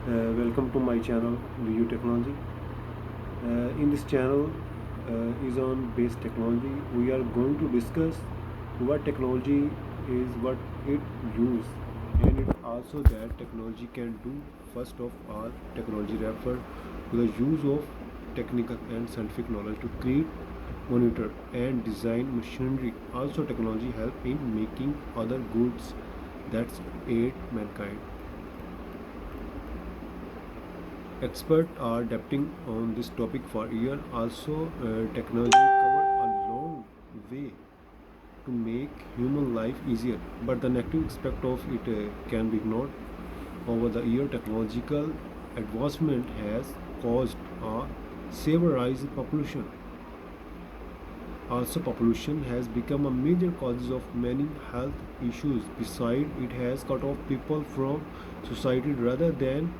Welcome to my channel VU Technology. In this channel is on base technology. We are going to discuss what technology is, what it use, and it also that technology can do. First of all, technology refer to the use of technical and scientific knowledge to create, monitor, and design machinery. Also, technology help in making other goods that aid mankind. Experts are adapting on this topic for years. Also, technology covered a long way to make human life easier, but the negative aspect of it can be ignored. Over the year, technological advancement has caused a severe rise in population. Also, population has become a major cause of many health issues. Besides, it has cut off people from society rather than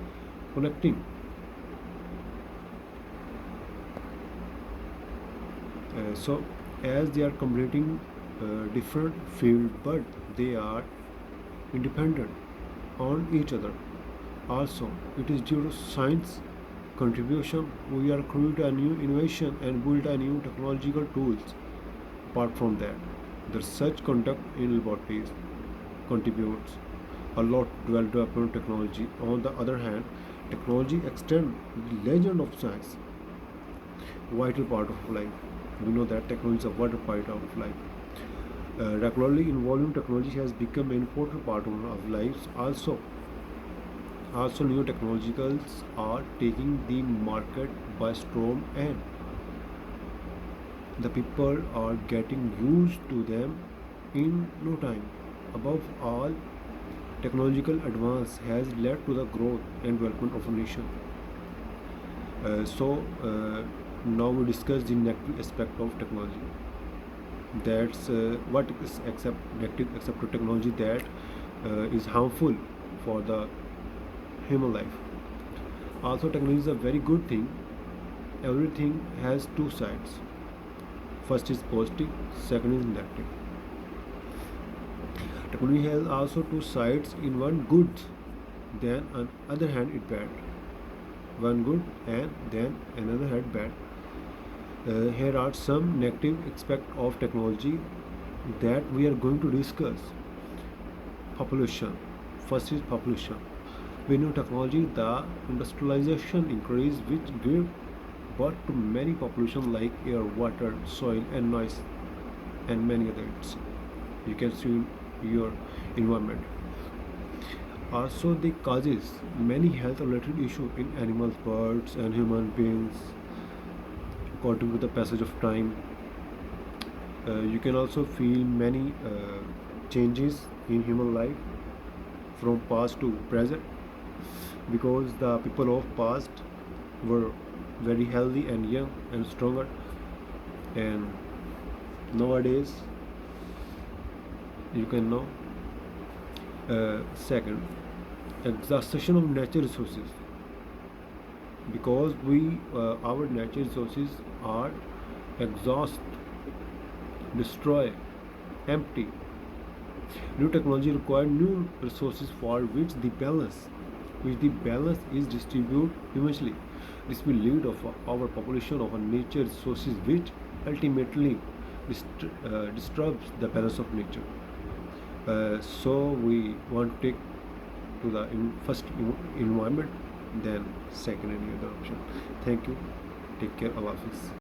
connecting. So as they are completing different field, but they are independent on each other. Also, it is due to science contribution we are create a new innovation and build a new technological tools. Apart from that, the research conduct in laboratories contributes a lot to development technology. On the other hand, technology extend the legend of science, vital part of life. We know that technology is a vital part of life. Regularly involving technology has become an important part of our lives. Also new technologicals are taking the market by storm, and the people are getting used to them in no time. Above all, technological advance has led to the growth and development of a nation. Now we discuss the negative aspect of technology. That's what is accept negative accept to technology that is harmful for the human life. Also, technology is a very good thing. Everything has two sides. First is positive, second is negative. Technology has also two sides. In one good, then on other hand it bad. One good and then another hand bad. Here are some negative aspects of technology that we are going to discuss. Population. First is population. We know technology, the industrialization increase which gave birth to many population like air, water, soil, and noise, and many others. You can see in your environment. Also, the causes many health-related issues in animals, birds, and human beings. According to the passage of time, you can also feel many changes in human life from past to present, because the people of past were very healthy and young and stronger, and nowadays you can know. Second, exhaustion of natural resources, because our natural resources are exhaust, destroy, empty. New technology require new resources for which the balance is distributed eventually. This will lead of our population of nature resources, which ultimately disturbs the balance of nature. So we want to take to the first environment, then second any other option. Thank you. Take care. Allah Hafiz.